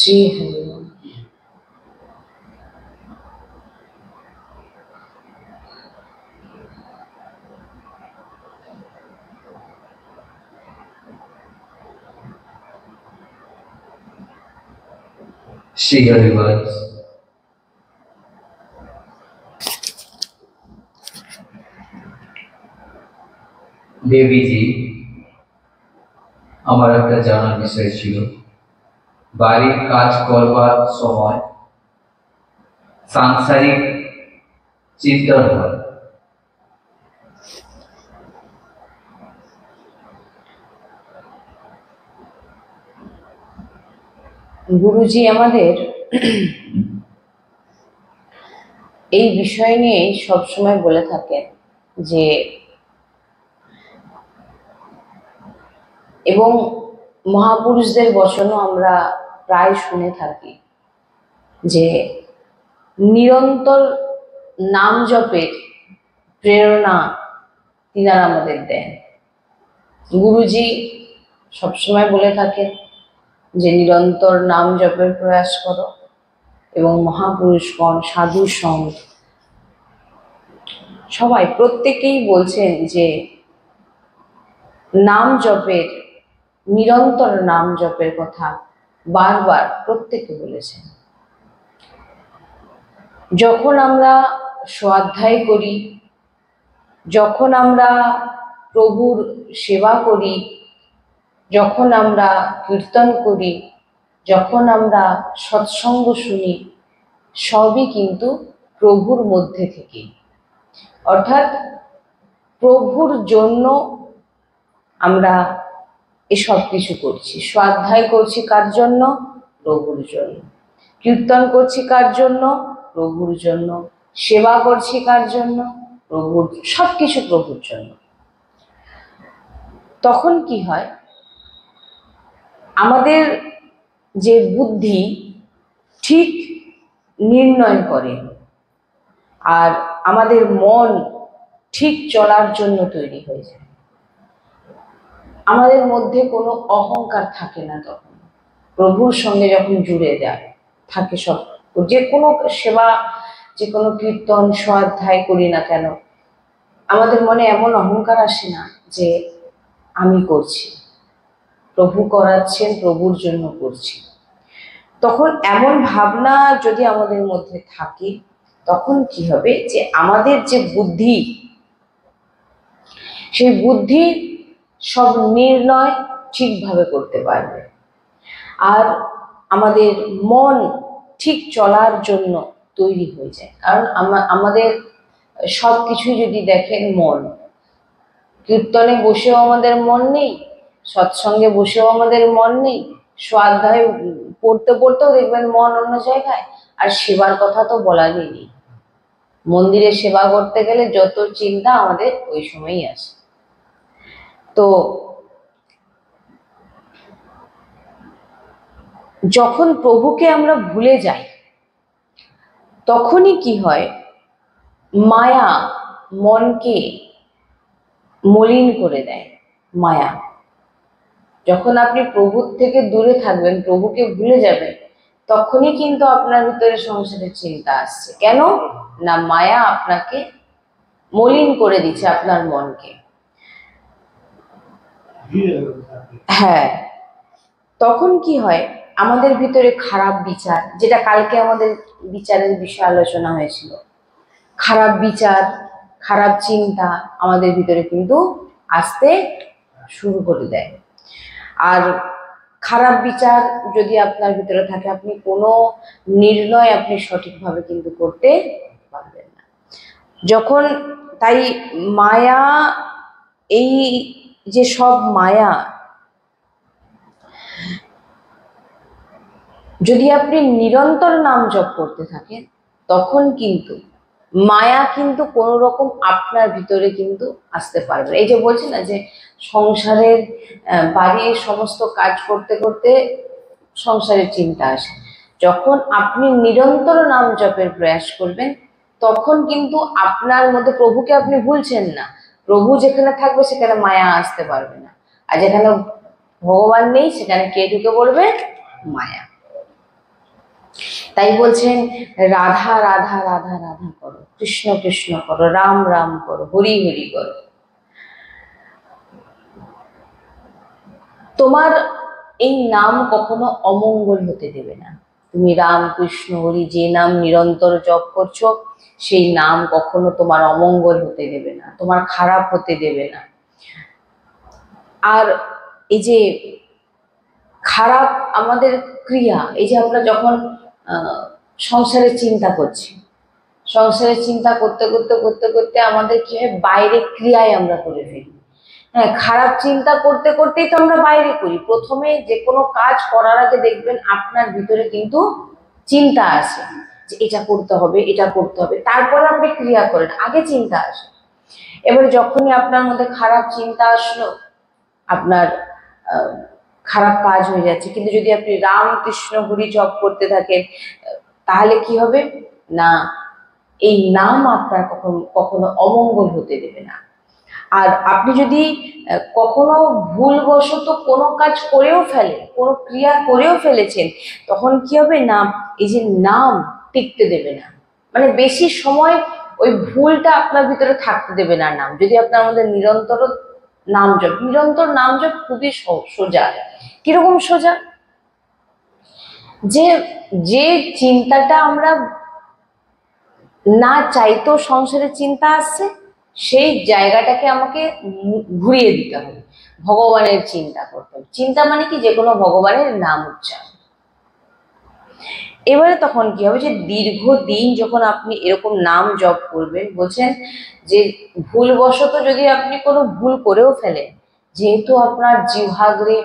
श्री हरिओम। श्री हरिवंश। देवीजी আমার একটা জানার বিষয় ছিল, বাড়ির কাজ করবার সময় সাংসারিক চিন্তা হয়। গুরুজি আমাদের এই বিষয় নিয়ে সবসময় বলে থাকেন যে, এবং মহাপুরুষদের বচনও আমরা প্রায় শুনে থাকি যে নিরন্তর নাম জপের প্রেরণা তিনারা আমাদের দেন। গুরুজি সবসময় বলে থাকেন যে নিরন্তর নাম জপের প্রয়াস করো, এবং মহাপুরুষগণ, সাধু সঙ্গ সবাই প্রত্যেকেই বলছেন যে নাম জপের, নিরন্তর নাম জপের কথা বারবার প্রত্যেকে বলেছেন। যখন আমরা স্বাধ্যায় করি, যখন আমরা প্রভুর সেবা করি, যখন আমরা কীর্তন করি, যখন আমরা সৎসঙ্গ শুনি, সবই কিন্তু প্রভুর মধ্যে থেকে, অর্থাৎ প্রভুর জন্য আমরা এসব কিছু করছি। স্বাধ্যায় করছি কার জন্য? প্রভুর জন্য। কীর্তন করছি কার জন্য? প্রভুর জন্য। সেবা করছি কার জন্য? প্রভুর। সব কিছু প্রভুর জন্য। তখন কি হয়, আমাদের যে বুদ্ধি ঠিক নির্ণয় করে, আর আমাদের মন ঠিক চলার জন্য তৈরি হয়ে যায়। আমাদের মধ্যে কোনো অহংকার থাকে না তখন। প্রভুর সঙ্গে যখন জুড়ে যায় থাকে সব, যে কোনো সেবা, যে কোনো কীর্তন, স্বাধ্যায় করি না কেন, আমাদের মনে এমন অহংকার আসে না যে আমি করছি, প্রভু করাচ্ছেন, প্রভুর জন্য করছি। তখন এমন ভাবনা যদি আমাদের মধ্যে থাকে, তখন কি হবে, যে আমাদের যে বুদ্ধি, সেই বুদ্ধি সব নির্ণয় ঠিকভাবে করতে পারবে, আর আমাদের মন ঠিক চলার জন্য তৈরি হয়ে যায়। কারণ আমাদের সব কিছুই যদি দেখেন, মন, কীর্তনে বসেও আমাদের মন নেই, সৎসঙ্গে বসেও আমাদের মন নেই, স্বাধ্যায় পড়তে পড়তেও দেখবেন মন অন্য জায়গায়, আর সেবার কথা তো বলারই নেই। মন্দিরে সেবা করতে গেলে যত চিন্তা আমাদের ওই সময়ই আসে। তো যখন প্রভুকে আমরা ভুলে যাই, তখনই কি হয়, মায়া মনকে মলিন করে দেয়। মায়া, যখন আপনি প্রভুর থেকে দূরে থাকবেন, প্রভুকে ভুলে যাবেন, তখনই কিন্তু আপনার ভিতরে সংসারের চিন্তা আসছে। কেন না? মায়া আপনাকে মলিন করে দিচ্ছে, আপনার মনকে। হ্যাঁ, তখন কি হয়, আমাদের ভিতরে খারাপ বিচার, যেটা কালকে আমাদের বিচারের বিষয় আলোচনা হয়েছিল, খারাপ বিচার, খারাপ চিন্তা আমাদের ভিতরে কিন্তু আসতে শুরু করে দেয়। আর খারাপ বিচার যদি আপনার ভিতরে থাকে, আপনি কোনো নির্ণয় আপনি সঠিকভাবে কিন্তু করতে পারবেন না। যখন তাই মায়া, এই যে সব মায়া, যদি আপনি নিরন্তর নাম জপ করতে থাকেন, তখন কিন্তু মায়া কিন্তু কোনো রকম আপনার ভিতরে কিন্তু আসতে পারবে। এই যে বলছি না, যে সংসারের বাড়ির সমস্ত কাজ করতে করতে সংসারের চিন্তা আসে, যখন আপনি নিরন্তর নাম জপের প্রয়াস করবেন, তখন কিন্তু আপনার মধ্যে প্রভুকে আপনি ভুলছেন না। প্রভু যেখানে থাকবে সেখানে মায়া আসতে পারবে না, আর যেখানে ভগবান নেই সেখানে কে ঢুকে পড়বে? মায়া। তাই বলছেন রাধা রাধা রাধা রাধা করো, কৃষ্ণ কৃষ্ণ করো, রাম রাম করো, হরি হরি করো। তোমার এই নাম কখনো অমঙ্গল হতে দেবে না। তুমি রাম কৃষ্ণ হরি যে নাম নিরন্তর জপ করছো, সেই নাম কখনো তোমার অমঙ্গল হতে দেবে না, তোমার খারাপ হতে দেবে না। আর এই যে খারাপ আমাদের ক্রিয়া, এই যে আমরা যখন সংসারের চিন্তা করছি, সংসারের চিন্তা করতে করতে করতে করতে আমাদের কি হয়, বাইরে ক্রিয়ায় আমরা করে ফেলি। হ্যাঁ, খারাপ চিন্তা করতে করতেই তো আমরা বাইরে করি। প্রথমে যে কোনো কাজ করার আগে দেখবেন আপনার ভিতরে কিন্তু চিন্তা আসে যে এটা করতে হবে, এটা করতে হবে, তারপরে আপনি ক্রিয়া করেন, আগে চিন্তা আসে। এবারে যখনই আপনার মধ্যে খারাপ চিন্তা আসলো, আপনার খারাপ কাজ হয়ে যাচ্ছে। কিন্তু যদি আপনি রাম কৃষ্ণ হরি জপ করতে থাকেন, তাহলে কি হবে না, এই নাম আপনার কখনো অমঙ্গল হতে দেবে না। আর আপনি যদি কখনো ভুলবশত কোনো কাজ করেও ফেলেন, কোনো ক্রিয়া করেও ফেলেছেন, তখন কি হবে না, এই যে নাম টিকতে দেবে না, মানে বেশি সময় ওই ভুলটা আপনার ভিতরে থাকতে দেবে না নাম। যদি আপনার মধ্যে নিরন্তর নাম জপ খুবই সোজা। কিরকম সোজা, যে যে চিন্তাটা আমরা না চাইতো সংসারের চিন্তা আসছে, সেই জায়গাটাকে আমাকে ঘুরিয়ে দিতে হবে, ভগবানের চিন্তা করতে হবে। চিন্তা মানে কি, যে কোনো ভগবানের নাম উচ্চারণ। এবারে তখন কি হবে, যে দীর্ঘদিন যখন আপনি এরকম নাম জপ করবেন, বলছেন যে ভুলবশত যদি আপনি কোনো ভুল করেও ফেলেন, যেহেতু আপনার জিহ্বাগ্রে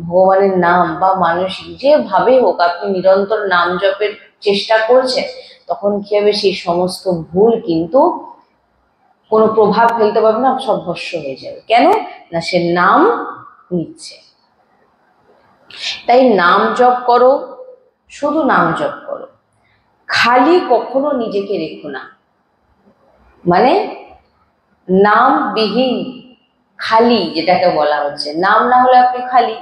ভগবানের নাম বা মানসিক যেভাবে হোক আপনি নিরন্তর নাম জপের চেষ্টা করছেন, তখন কি হবে, সেই সমস্ত ভুল কিন্তু কোনো প্রভাব ফেলতে পারবে না, সব ভস্ম হয়ে যাবে। কেন না, সে নাম নিচ্ছে। তাই নাম জপ করো, শুধু নাম জপ করো, খালি কখনো নিজেকে রেখো না। মানে নামবিহীন, খালি যেটাকে বলা হচ্ছে, নাম না হলে আপনি খালি।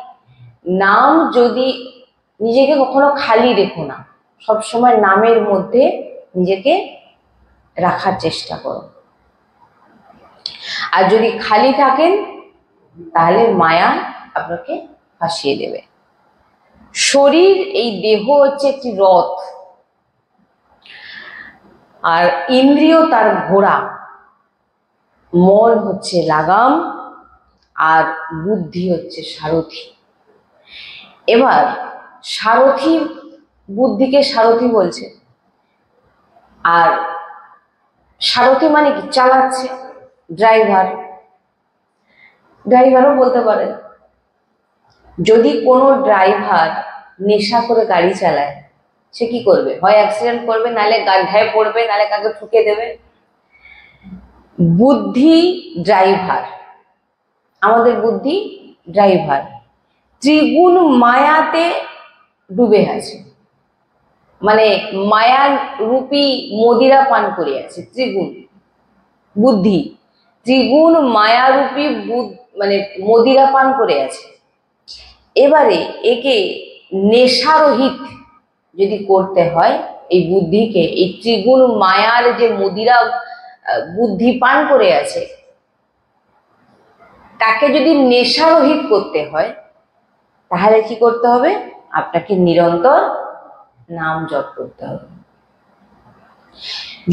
নাম যদি, নিজেকে কখনো খালি রেখো না, সবসময় নামের মধ্যে নিজেকে রাখার চেষ্টা করো। আর যদি খালি থাকেন, তাহলে মায়া আপনাকে ফাঁসিয়ে দেবে। শরীর, এই দেহ হচ্ছে একটি রথ, আর ইন্দ্রিয় তার ঘোড়া, মন হচ্ছে লাগাম, আর বুদ্ধি হচ্ছে সারথি। এবার সারথি, বুদ্ধিকে সারথি বলছে, আর সারথি মানে কি, চালাচ্ছে, ড্রাইভার, ড্রাইভারও বলতে পারে। যদি কোনো ড্রাইভার নেশা করে গাড়ি চালায়, সে কি করবে, হয় অ্যাক্সিডেন্ট করবে, নাহলে গাড্ডায় পড়বে, নাহলে কাকে ঠুকে দেবে। বুদ্ধি ড্রাইভার, আমাদের বুদ্ধি ড্রাইভার, ত্রিগুণ মায়াতে ডুবে আছে, মানে মায়া রূপী মদিরা পান করে আছে। ত্রিগুণ বুদ্ধি, ত্রিগুণ মায়ারূপী মানে মদিরা পান করে আছে। এবারে একে নেশারহিত যদি করতে হয়, এই বুদ্ধিকে, এই ত্রিগুণ মায়ার যে মদিরা বুদ্ধি পান করে আছে, তাকে যদি নেশারহিত করতে হয়, তাহলে কি করতে হবে, আপনাকে নিরন্তর নাম জপ করতে হবে।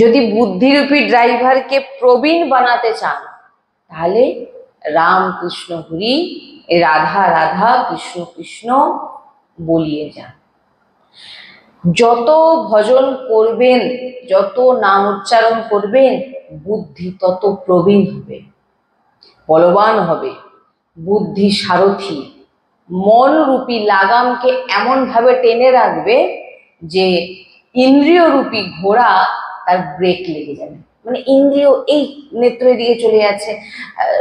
যদি বুদ্ধিরূপী ড্রাইভারকে প্রবীণ বানাতে চান, তাহলে রাম কৃষ্ণ হরি, রাধা রাধা কৃষ্ণ কৃষ্ণ বলিয়ে যান। যত ভজন করবেন, যত নাম উচ্চারণ করবেন, বুদ্ধি তত প্রবীণ হবে, বলবান হবে। বুদ্ধি সারথি, মন রূপী লাগামকে এমন ভাবে টেনে রাখবে যে ইন্দ্রিয় রূপী ঘোড়া তার ব্রেক লেগে যাবে। মানে ইন্দ্রিয় এই নেত্রের দিকে চলে যাচ্ছে,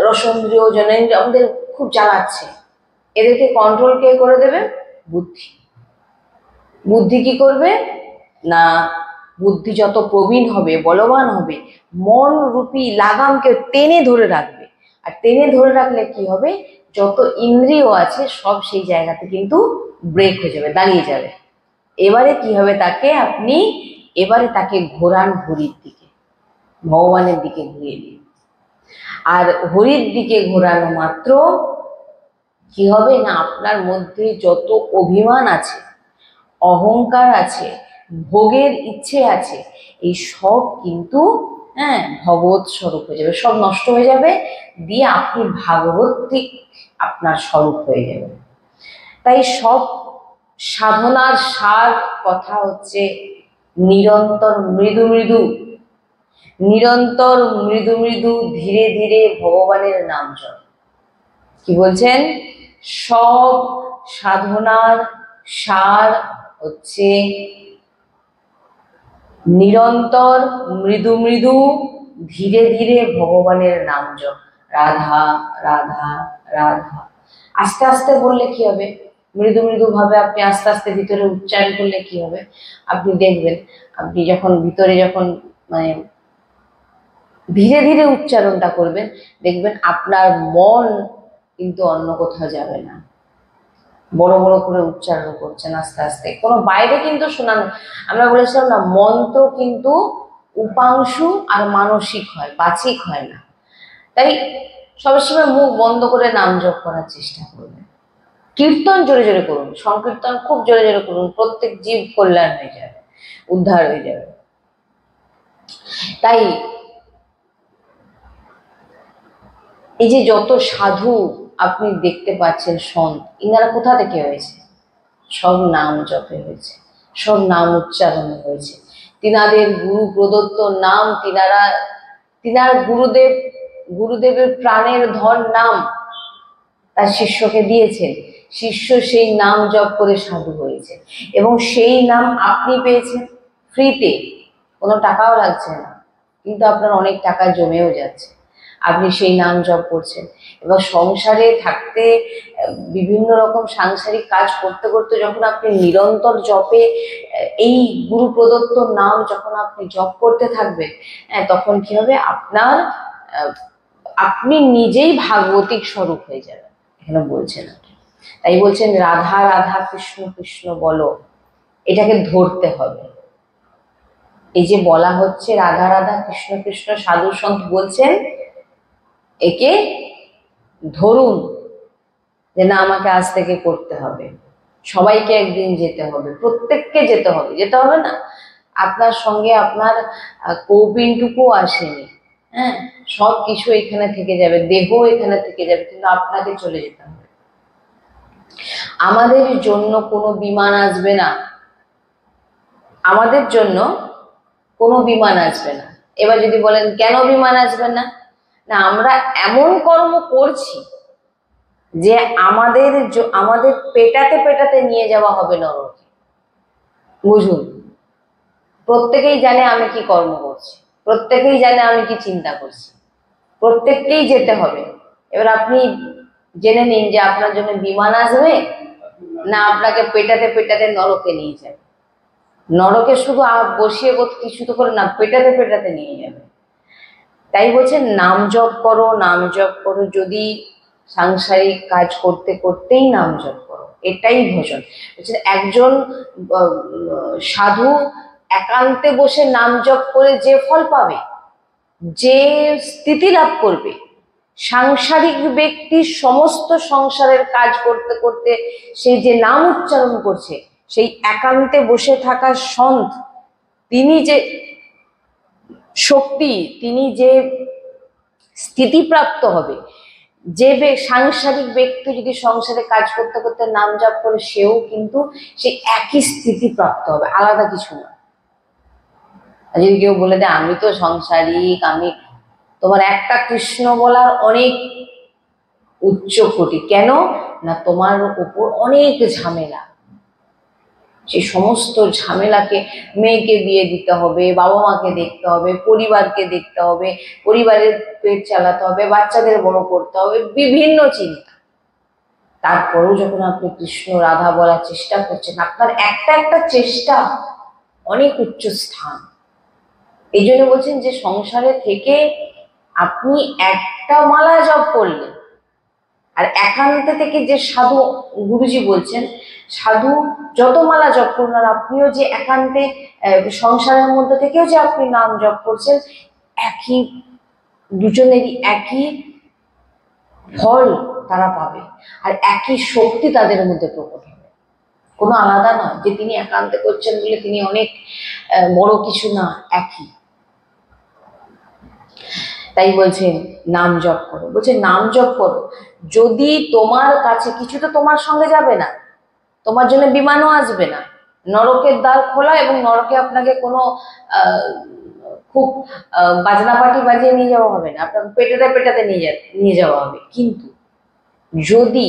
রসেন্দ্রিয় জনেন্দ্রিয় আমাদের খুব জ্বালাচ্ছে, এদেরকে কন্ট্রোল কে করে দেবে, বুদ্ধি। বুদ্ধি কি করবে না, বুদ্ধি যত প্রবীণ হবে, বলবান হবে, মন রূপী লাগামকে টেনে ধরে রাখবে। আর টেনে ধরে রাখলে কি হবে, যত ইন্দ্রিয় আছে সব সেই জায়গাতে কিন্তু ব্রেক হয়ে যাবে, দাঁড়িয়ে যাবে। এবারে কি হবে, এবারে তাকে ঘোরান হরির দিকে, ভগবানের দিকে ঘুরিয়ে দিন। আর হরির দিকে ঘোরানো মাত্র কি হবে না, আপনার মধ্যে যত অভিমান আছে, অহংকার আছে, ভোগের ইচ্ছে আছে, এই সব কিন্তু ভগবত স্বরূপ হয়ে যাবে, সব নষ্ট হয়ে যাবে, দিয়ে আপনি ভাগবতিক আপনার স্বরূপ হয়ে যাবে। তাই সব সাধনার সার কথা হচ্ছে নিরন্তর মৃদু মৃদু ধীরে ধীরে ভগবানের নাম জপ। কি বলছেন, সব সাধনার সার হচ্ছে নিরন্তর মৃদু ধীরে ধীরে ভগবানের নাম জপ। রাধা রাধা রাধা। আস্তে আস্তে বললে কি হবে, মৃদু ভাবে আপনি আস্তে আস্তে ভিতরে উচ্চারণ করলে কি হবে, আপনি দেখবেন আপনি যখন ভিতরে মানে ধীরে ধীরে উচ্চারণটা করবেন, দেখবেন আপনার মন কিন্তু অন্য কোথাও যাবে না। বড় বড় করে উচ্চারণ করছেন আস্তে আস্তে, কোনো বাইরে কিন্তু শোনানো। আমরা বলেছিলাম না, মন্ত্র কিন্তু উপাংশু আর মানসিক হয়, বাচিক হয় না। তাই সবসময় মুখ বন্ধ করে নাম জপ করার চেষ্টা করবেন। কীর্তন জোরে জোরে করুন, সংকীর্তন খুব জোরে জোরে করুন, প্রত্যেক জীব কল্যাণ হয়ে যাবে, উদ্ধার হয়ে যাবে। তাই এই যে যত সাধু আপনি দেখতে পাচ্ছেন, সন্ত, ইনারা কোথা থেকে হয়েছে, সব নাম জপে হয়েছে, সব নাম উচ্চারণে হয়েছে। তিনাদের গুরু প্রদত্ত নাম, তিনার গুরুদেবের প্রাণের ধন নাম তার শিষ্যকে দিয়েছেন, শিষ্য সেই নাম জপ করে সাধু হয়েছে, এবং সেই নাম আপনি পেয়েছেন ফ্রিতে, কোনো টাকাও লাগছে না, কিন্তু আপনার অনেক টাকা জমেও যাচ্ছে। আপনি সেই নাম জপ করছেন, এবং সংসারে থাকতে বিভিন্ন রকম সাংসারিক কাজ করতে করতে যখন আপনি নিরন্তর জপে এই গুরু প্রদত্ত নাম যখন আপনি জপ করতে থাকবেন, তখন কি হবে, আপনি নিজেই ভাগবতিক স্বরূপ হয়ে যাবেন। এখানে বলছেন, তাই বলছেন রাধা রাধা কৃষ্ণ কৃষ্ণ বলো, এটাকে ধরতে হবে। এই যে বলা হচ্ছে রাধা রাধা কৃষ্ণ কৃষ্ণ, সাধু সন্ত বলছেন একে ধরুন, যে না আমাকে আজ থেকে করতে হবে, সবাইকে একদিন যেতে হবে, প্রত্যেককে যেতে হবে না। আপনার সঙ্গে আপনার কৌপিনটুকু আসেনি, সব কিছু এখানে থেকে যাবে, দেহ এখানে থেকে যাবে, কিন্তু আপনাকে চলে যেতে হবে। আমাদের জন্য কোনো বিমান আসবে না, আমাদের জন্য কোনো বিমান আসবে না। এবার যদি বলেন কেন বিমান আসবে না, না আমরা এমন কর্ম করছি যে আমাদের পেটাতে নিয়ে যাওয়া হবে নরকে। বুঝুন, প্রত্যেকেই জানে আমি কি কর্ম করছি, প্রত্যেকেই জানে আমি কি চিন্তা করছি, প্রত্যেককেই যেতে হবে। এবার আপনি জেনে নিন যে আপনার জন্য বিমান আসবে না আপনাকে পেটাতে নরকে নিয়ে যাবে। নরকে শুধু বসিয়ে কিছু তো করে না, পেটাতে নিয়ে যাবে। তাই বলছেন নাম জপ করো, যদি সাংসারিক কাজ করতে করতেই নাম জপ করো, এটাই ভজন। বলছেন একজন সাধু একান্তে বসে নাম জপ করে যে ফল পাবে, যে স্থিতি লাভ করবে, সাংসারিক ব্যক্তি সমস্ত সংসারের কাজ করতে করতে সে যে নাম উচ্চারণ করছে, সেই একান্তে বসে থাকা সন্ত, তিনি যে শক্তি, তিনি যে স্থিতিপ্রাপ্ত হবে, যে সাংসারিক ব্যক্তি যদি সংসারে কাজ করতে করতে নাম জপ করে, সেও কিন্তু সেই একই স্থিতি প্রাপ্ত হবে, আলাদা কিছু না। যদি কেউ বলে দেয় আমি তো সংসারিক, তোমার একটা কৃষ্ণ বলার অনেক উচ্চ কোটি, কেন না তোমার উপর অনেক ঝামেলা, সেই সমস্ত ঝামেলাকে, মেয়েকে বিয়ে দিতে হবে, বাবা মাকে দেখতে হবে, পরিবারকে দেখতে হবে, পরিবারের পেট চালাতে হবে, বাচ্চাদের বড় করতে হবে, বিভিন্ন চিন্তা। তারপরেও যখন আপনি কৃষ্ণ রাধা বলার চেষ্টা করছেন, আপনার একটা চেষ্টা অনেক উচ্চ স্থান। এই জন্য বলছেন যে সংসারে থেকে আপনি একটা মালা জপ করলেন, আর একান্তে থেকে যে সাধু, গুরুজি বলছেন সাধু যত মালা জপ করুন, আর আপনিও যে একান্তে সংসারের মধ্যে থেকেও যে আপনি নাম জপ করছেন, একই, দুজনেরই একই ফল তারা পাবে, আর একই শক্তি তাদের মধ্যে প্রকট হবে। কোনো আলাদা নয় যে তিনি একান্তে করছেন বলে তিনি অনেক বড় কিছু না, একই। তাই বলছেন নাম জপ করো, বলছে নাম জপ করো। যদি তোমার কাছে কিছু, তো তোমার সঙ্গে যাবে না, তোমার জন্য বিমানও আসবে না, নরকের দ্বার খোলা, এবং নরকে আপনাকে কোনো খুব বাজনা পাটি বাজিয়ে নিয়ে যাওয়া হবে না, আপনাকে পেটাতে পেটাতে নিয়ে যাওয়া হবে। কিন্তু যদি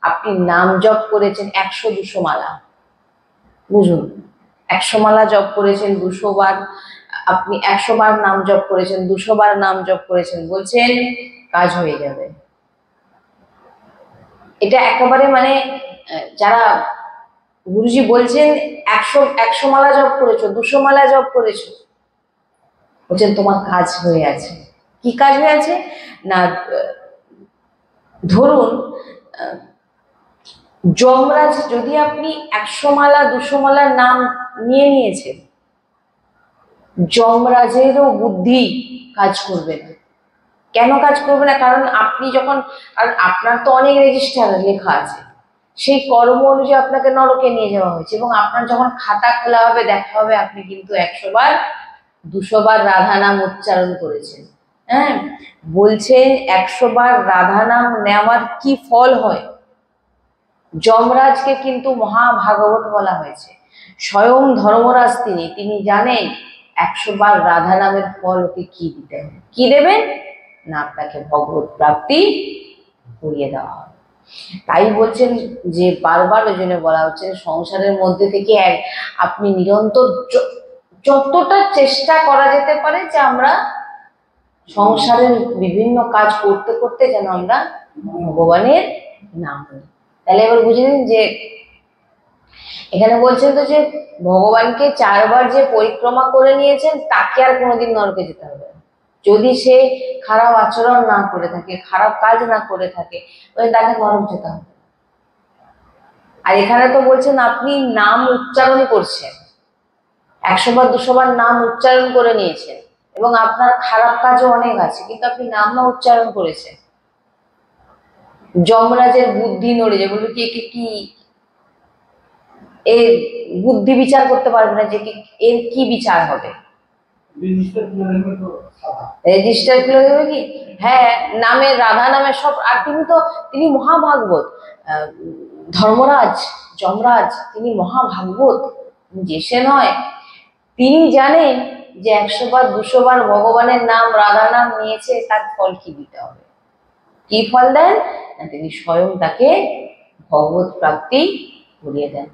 আপনি নাম জপ করেছেন 100-200 মালা, বুঝুন, 100 মালা জপ করেছেন 200 বার, আপনি 100 বার নাম জপ করেছেন, 200 বার নাম জপ করেছেন, বলছেন কাজ হয়ে যাবে। এটা একেবারে মানে যারা গুরুজি বলছেন 100 মালা জপ করেছো, 200 মালা জপ করেছো, বলছেন তোমার কাজ হয়ে আছে। কি কাজ হয়ে আছে না, ধরুন যমরাজ, যদি আপনি 100 মালা 200 মালার নাম নিয়েছেন, যমরাজেরও বুদ্ধি কাজ করবে না। কেন কাজ করবে না? কারণ আপনি যখন, কারণ আপনার তো অনেক রেজিস্টার লেখা আছে, সেই কর্ম অনুযায়ী আপনাকে নরকে নিয়ে যাওয়া হয়েছে, এবং আপনার যখন খাতা খোলা হবে দেখা হবে আপনি কিন্তু 100 বার 200 বার রাধা নাম উচ্চারণ করেছেন। হ্যাঁ, বলছেন 100 বার রাধা নাম নেওয়ার কি ফল হয়। যমরাজকে কিন্তু মহাভাগবত বলা হয়েছে, স্বয়ং ধর্মরাজ তিনি জানেন 100 বার রাধা নামের ফল ওকে কি দিতে হবে। কি দেবেন না, আপনাকে ভগবত প্রাপ্তি করিয়ে দেওয়া হবে। তাই বলছেন যে বারবার ওই জন্য বলা হচ্ছে সংসারের মধ্যে থেকে আপনি নিরন্তর যতটা চেষ্টা করা যেতে পারে যে আমরা সংসারের বিভিন্ন কাজ করতে করতে যেন আমরা ভগবানের নাম নিই। তাহলে এবার বুঝে নিন যে এখানে বলছেন তো যে ভগবানকে 4 বার যে পরিক্রমা করে নিয়েছেন তাকে আর কোনোদিন নরকে যেতে হবে না। যদি সে খারাপ আচরণ না করে থাকে, খারাপ কাজ না করে থাকে, তাকে নরক যেতে হবে। আর এখানে তো বলছেন আপনি নাম উচ্চারণ করছেন, 100 বার 200 বার নাম উচ্চারণ করে নিয়েছেন, এবং আপনার খারাপ কাজও অনেক আছে, কিন্তু আপনি নাম না উচ্চারণ করেছেন, যমরাজের বুদ্ধি নড়ে যায়, বলবে কি এর বুদ্ধি বিচার করতে পারবে না, যে এর কি বিচার হবে, রেজিস্টার খুলে দেবে কি। হ্যাঁ, নামে রাধা নামে সব, আর তিনি মহাভাগবত, ধর্মরাজ যমরাজ তিনি মহাভাগবত, যে সে নয়, তিনি জানেন যে 100 বার 200 বার ভগবানের নাম রাধা নাম নিয়েছে, তার ফল কি দিতে হবে। কি ফল দেন না, তিনি স্বয়ং তাকে ভগবত প্রাপ্তি করিয়ে দেন।